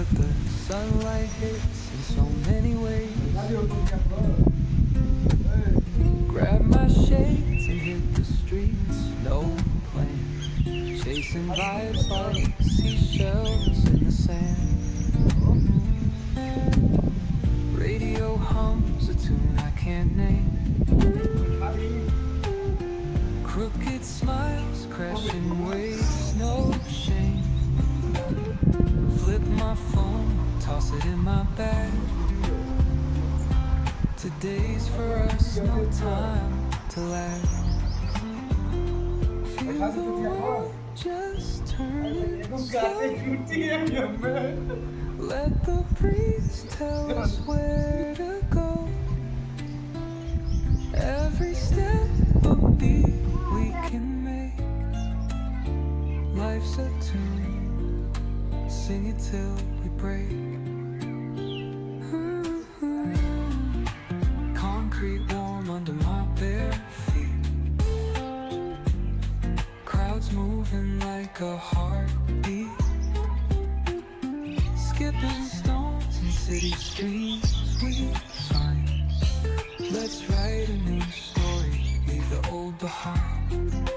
but the sunlight hits in so many ways. Grab my shades and hit the streets, no plan. Chasing vibes like seashells in the sand. Radio hums a tune I can't name. Crooked smiles, crashing waves, no shame. Flip my phone, toss it in my bag. Today's for us, no time to lag. Feel the world just turning slow. Let the breeze tell us where to go. Every step a beat we can make. Life's a tune, sing it till we break. Concrete warm under my bare feet. Crowds moving like a heartbeat. Skipping stones in city streets we find. Let's write a new story, leave the old behind.